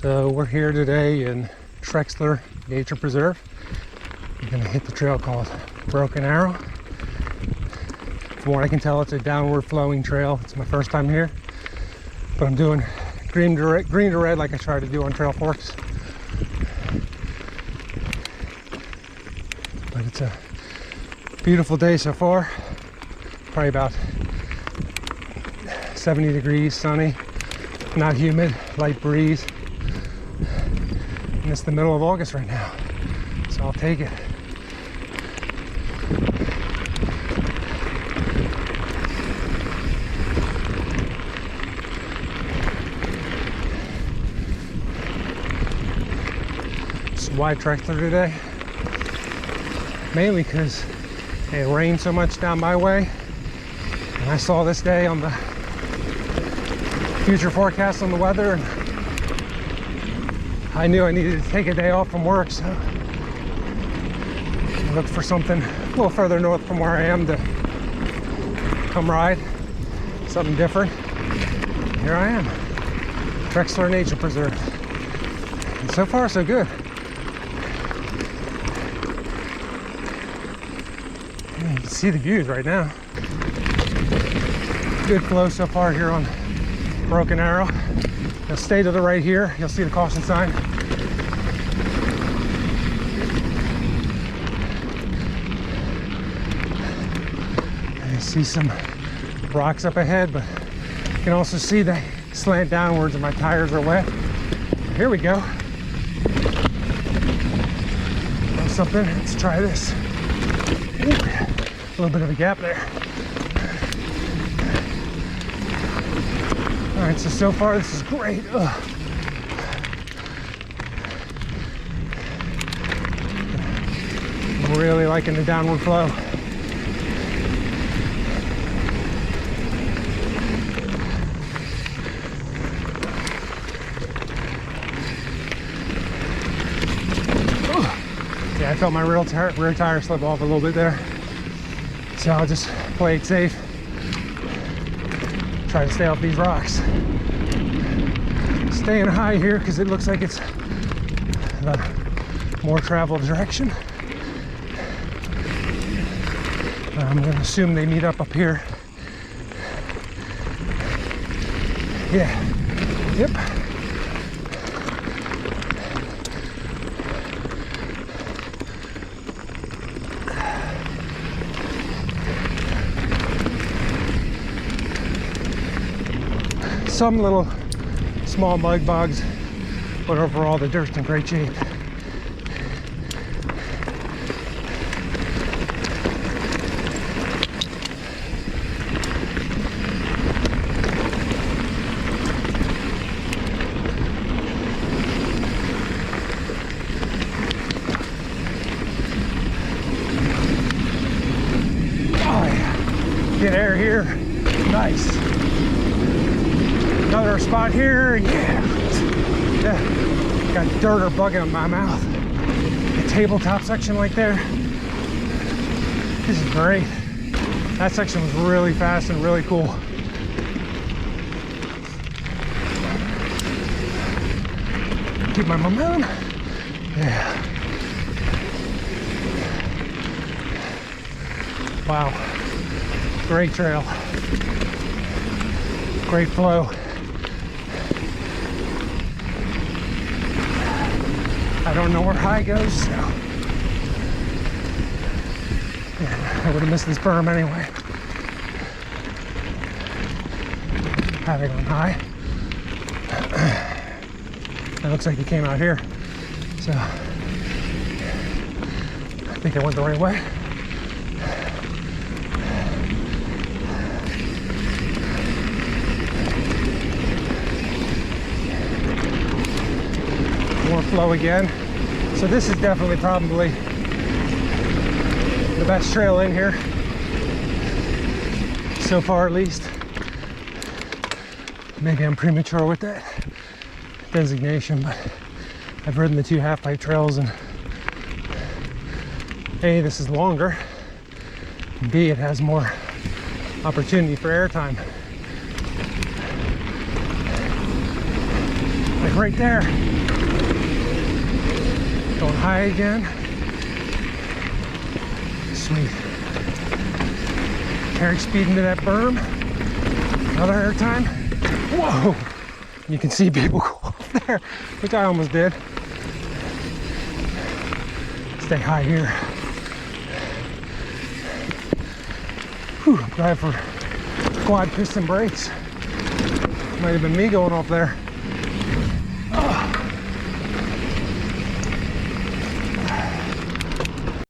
So we're here today in Trexler Nature Preserve. We're gonna hit the trail called Broken Arrow. From what I can tell, it's a downward flowing trail. It's my first time here, but I'm doing green to red like I try to do on Trail Forks. But it's a beautiful day so far. Probably about 70 degrees, sunny, not humid, light breeze. And it's the middle of August right now, so I'll take it. So why Trexler today? Mainly because it rained so much down my way, and I saw this day on the future forecast on the weather, and I knew I needed to take a day off from work, so I looked for something a little further north from where I am to come ride, something different. Here I am, Trexler Nature Preserve, and so far so good. You can see the views right now. Good flow so far here on Broken Arrow. Now stay to the right here, you'll see the caution sign. I see some rocks up ahead, but you can also see they slant downwards and my tires are wet. Here we go. Something, let's try this. Ooh, a little bit of a gap there. All right, so far this is great. Ugh. I'm really liking the downward flow. Yeah, I felt my rear tire slip off a little bit there. So I'll just play it safe. Try to stay off these rocks. Staying high here because it looks like it's the more traveled direction. I'm going to assume they meet up here. Yeah. Yep. Some little small mud bugs, but overall the dirt's in great shape. Oh yeah, get air here, nice. Another spot here, yeah. Got dirt or bug in my mouth. The tabletop section right there. This is great. That section was really fast and really cool. Keep my momentum. Yeah. Wow. Great trail. Great flow. I don't know where high goes, so yeah, I would have missed this berm anyway. Having on high. It looks like he came out here, so I think I went the right way. More flow again. So this is definitely probably the best trail in here so far, at least. Maybe I'm premature with that designation, but I've ridden the two half-pipe trails, and A, this is longer, and B, it has more opportunity for airtime. Like right there. Going high again. Sweet. Carry speed into that berm. Another air time. Whoa! You can see people go off there, which I almost did. Stay high here. Whew, I'm glad for quad piston brakes. Might have been me going off there.